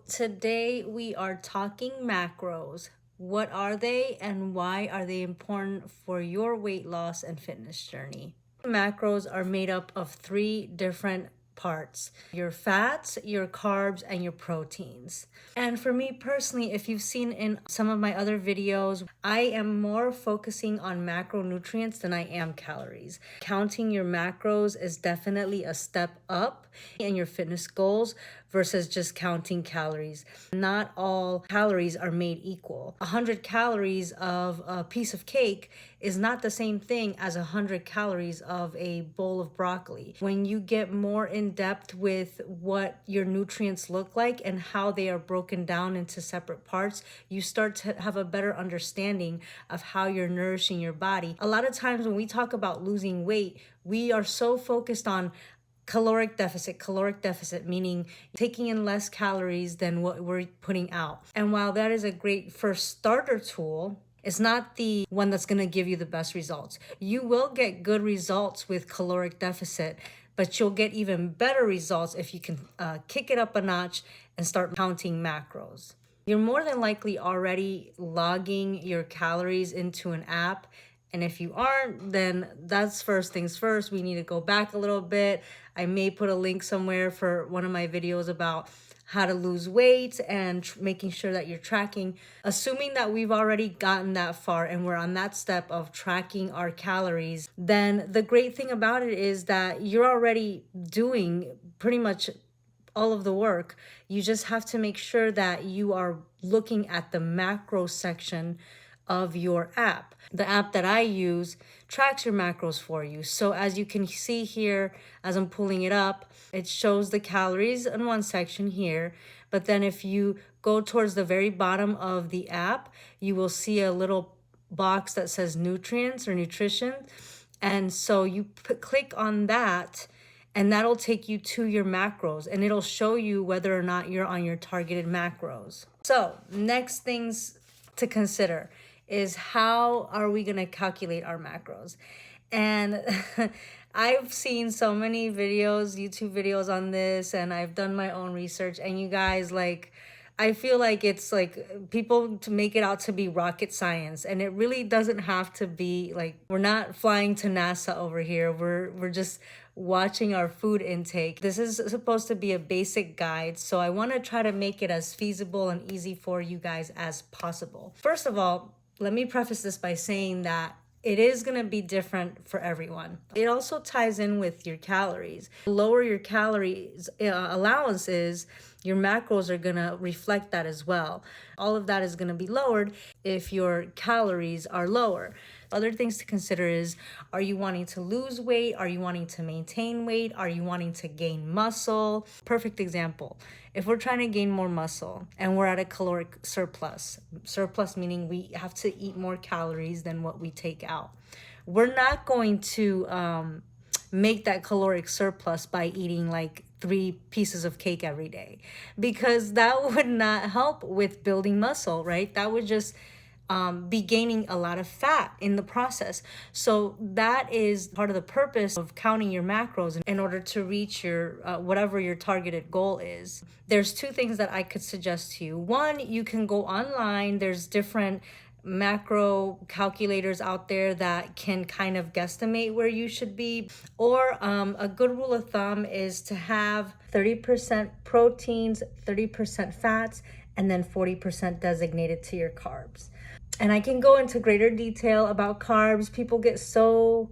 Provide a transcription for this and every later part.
Today we are talking macros. What are they and why are they important for your weight loss and fitness journey? Macros are made up of three different parts: your fats, your carbs, and your proteins. And for me personally, if you've seen in some of my other videos, I am more focusing on macronutrients than I am calories. Counting your macros is definitely a step up in your fitness goals versus just counting calories. Not all calories are made equal. 100 calories of a piece of cake is not the same thing as 100 calories of a bowl of broccoli. When you get more in depth with what your nutrients look like and how they are broken down into separate parts, you start to have a better understanding of how you're nourishing your body. A lot of times when we talk about losing weight, we are so focused on caloric deficit, meaning taking in less calories than what we're putting out. And while that is a great first starter tool, it's not the one that's going to give you the best results. You will get good results with caloric deficit, but you'll get even better results if you can kick it up a notch and start counting macros. You're more than likely already logging your calories into an app. And if you aren't, then that's first things first. We need to go back a little bit. I may put a link somewhere for one of my videos about how to lose weight and making sure that you're tracking. Assuming that we've already gotten that far and we're on that step of tracking our calories, then the great thing about it is that you're already doing pretty much all of the work. You just have to make sure that you are looking at the macro section of your app. The app that I use tracks your macros for you. So as you can see here, as I'm pulling it up, it shows the calories in one section here. But then if you go towards the very bottom of the app, you will see a little box that says nutrients or nutrition. And so you click on that, and that'll take you to your macros, and it'll show you whether or not you're on your targeted macros. So next things to consider is how are we going to calculate our macros? And I've seen so many videos, YouTube videos on this, and I've done my own research, and you guys, like, I feel like it's like people to make it out to be rocket science, and it really doesn't have to be. Like, we're not flying to NASA over here. We're just watching our food intake. This is supposed to be a basic guide, so I want to try to make it as feasible and easy for you guys as possible. First of all, let me preface this by saying that it is going to be different for everyone. It also ties in with your calories. The lower your calories allowance is, your macros are going to reflect that as well. All of that is going to be lowered if your calories are lower. Other things to consider is, are you wanting to lose weight? Are you wanting to maintain weight? Are you wanting to gain muscle? Perfect example. If we're trying to gain more muscle and we're at a caloric surplus meaning we have to eat more calories than what we take out, we're not going to make that caloric surplus by eating like 3 pieces of cake every day, because that would not help with building muscle, right? That would just be gaining a lot of fat in the process. So that is part of the purpose of counting your macros in order to reach your whatever your targeted goal is. There's 2 things that I could suggest to you. One, you can go online. There's different macro calculators out there that can kind of guesstimate where you should be. Or a good rule of thumb is to have 30% proteins, 30% fats, and then 40% designated to your carbs. And I can go into greater detail about carbs. People get so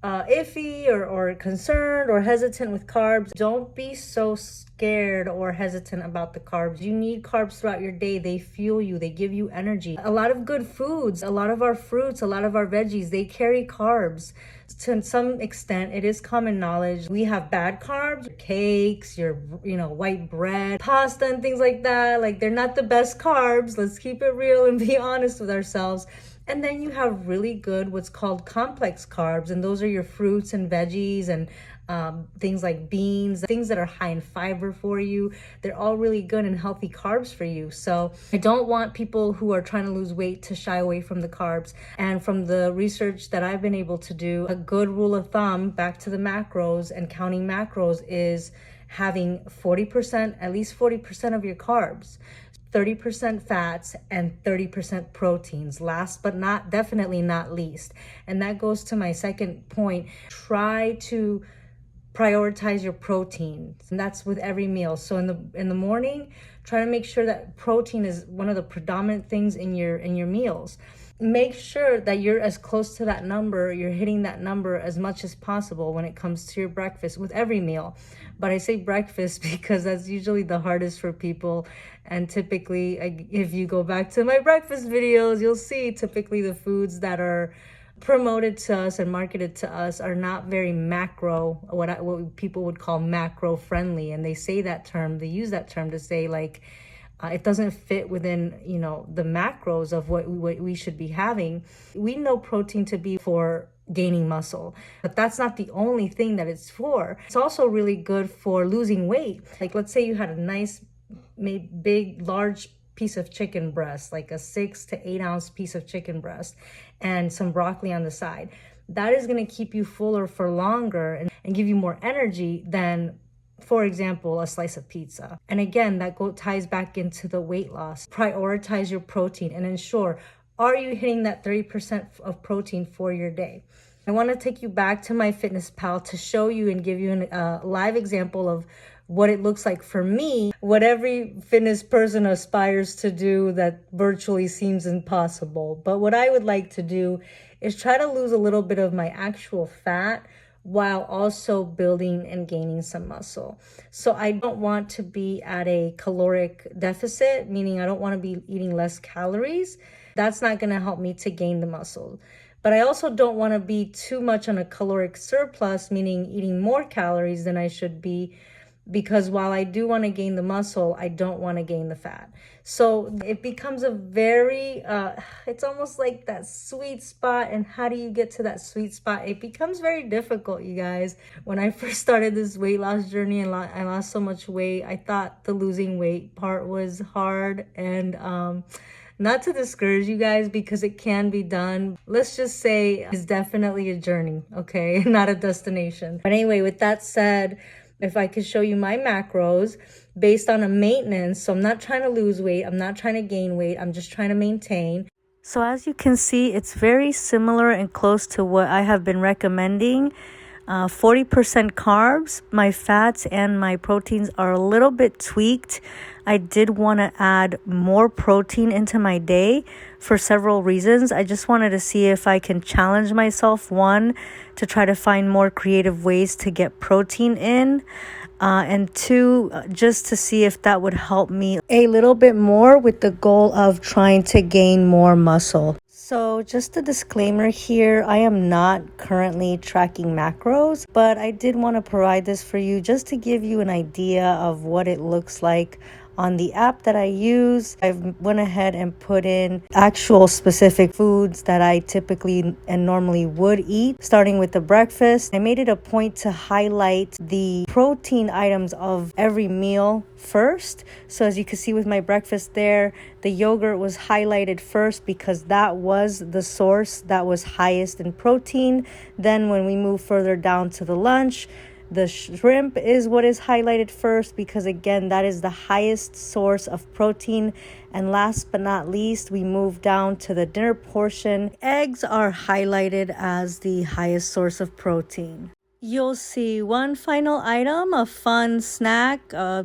iffy or concerned or hesitant with carbs. Don't be so scared or hesitant about the carbs. You need carbs throughout your day. They fuel you. They give you energy. A lot of good foods, a lot of our fruits, a lot of our veggies, they carry carbs. To some extent, it is common knowledge. We have bad carbs, cakes, your white bread, pasta, and things like that. Like, they're not the best carbs. Let's keep it real and be honest with ourselves. And then you have really good what's called complex carbs, and those are your fruits and veggies and things like beans, things that are high in fiber for you. They're all really good and healthy carbs for you. So I don't want people who are trying to lose weight to shy away from the carbs. And from the research that I've been able to do, a good rule of thumb, back to the macros and counting macros, is having 40%, at least 40% of your carbs, 30% fats, and 30% proteins. Last but not, definitely not least. And that goes to my second point. Try to prioritize your protein, and that's with every meal. So in the morning, try to make sure that protein is one of the predominant things in your meals. Make sure that you're as close to that number, you're hitting that number as much as possible when it comes to your breakfast with every meal. But I say breakfast because that's usually the hardest for people. And typically, if you go back to my breakfast videos, you'll see typically the foods that are promoted to us and marketed to us are not very macro, what people would call macro friendly. And they say that term, they use that term to say like, it doesn't fit within, the macros of what we should be having. We know protein to be for gaining muscle, but that's not the only thing that it's for. It's also really good for losing weight. Like, let's say you had a nice, maybe big, large piece of chicken breast, like a 6 to 8 ounce piece of chicken breast, and some broccoli on the side. That is going to keep you fuller for longer and give you more energy than, for example, a slice of pizza. And again, that ties back into the weight loss. Prioritize your protein and ensure, are you hitting that 30% of protein for your day? I want to take you back to MyFitnessPal to show you and give you a live example of what it looks like for me, what every fitness person aspires to do that virtually seems impossible. But what I would like to do is try to lose a little bit of my actual fat while also building and gaining some muscle. So I don't want to be at a caloric deficit, meaning I don't want to be eating less calories. That's not going to help me to gain the muscle. But I also don't want to be too much on a caloric surplus, meaning eating more calories than I should be, because while I do want to gain the muscle, I don't want to gain the fat. So it becomes a very, it's almost like that sweet spot. And how do you get to that sweet spot? It becomes very difficult, you guys. When I first started this weight loss journey and I lost so much weight, I thought the losing weight part was hard. And not to discourage you guys, because it can be done. Let's just say it's definitely a journey, okay? Not a destination. But anyway, with that said, if I could show you my macros based on a maintenance, so I'm not trying to lose weight, I'm not trying to gain weight, I'm just trying to maintain. So as you can see, it's very similar and close to what I have been recommending. 40% carbs, my fats and my proteins are a little bit tweaked. I did want to add more protein into my day for several reasons. I just wanted to see if I can challenge myself, one, to try to find more creative ways to get protein in, and two, just to see if that would help me a little bit more with the goal of trying to gain more muscle. So just a disclaimer here, I am not currently tracking macros, but I did want to provide this for you just to give you an idea of what it looks like on the app that I use. I went ahead and put in actual specific foods that I typically and normally would eat, starting with the breakfast. I made it a point to highlight the protein items of every meal first. So as you can see with my breakfast there, the yogurt was highlighted first because that was the source that was highest in protein. Then when we move further down to the lunch, the shrimp is what is highlighted first because, again, that is the highest source of protein. And last but not least, we move down to the dinner portion. Eggs are highlighted as the highest source of protein. You'll see one final item, a fun snack,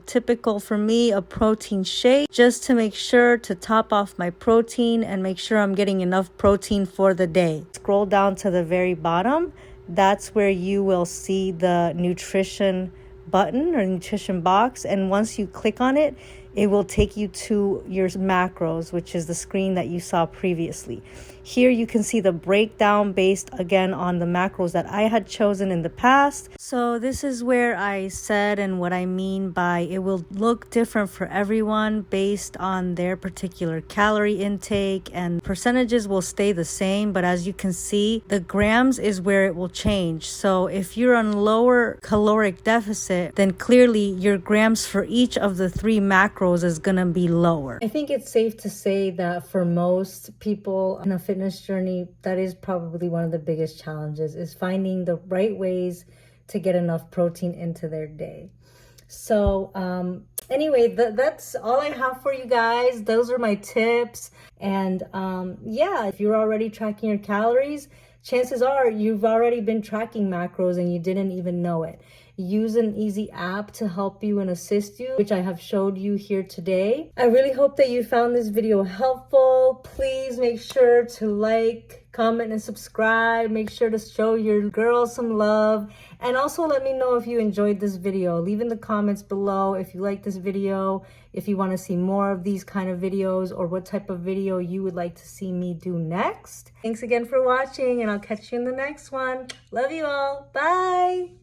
typical for me, a protein shake, just to make sure to top off my protein and make sure I'm getting enough protein for the day. Scroll down to the very bottom. That's where you will see the nutrition button or nutrition box. And once you click on it, it will take you to your macros, which is the screen that you saw previously. Here you can see the breakdown based again on the macros that I had chosen in the past. So this is where I said and what I mean by it will look different for everyone based on their particular calorie intake, and percentages will stay the same. But as you can see, the grams is where it will change. So if you're on lower caloric deficit, then clearly your grams for each of the three macros is going to be lower. I think it's safe to say that for most people in a fitness journey, that is probably one of the biggest challenges, is finding the right ways to get enough protein into their day. So anyway, that's all I have for you guys. Those are my tips. And yeah, if you're already tracking your calories, chances are you've already been tracking macros and you didn't even know it. Use an easy app to help you and assist you, which I have showed you here today. I really hope that you found this video helpful. Please make sure to like, comment, and subscribe. Make sure to show your girls some love. And also let me know if you enjoyed this video. Leave in the comments below if you like this video, if you want to see more of these kind of videos, or what type of video you would like to see me do next. Thanks again for watching, and I'll catch you in the next one. Love you all. Bye.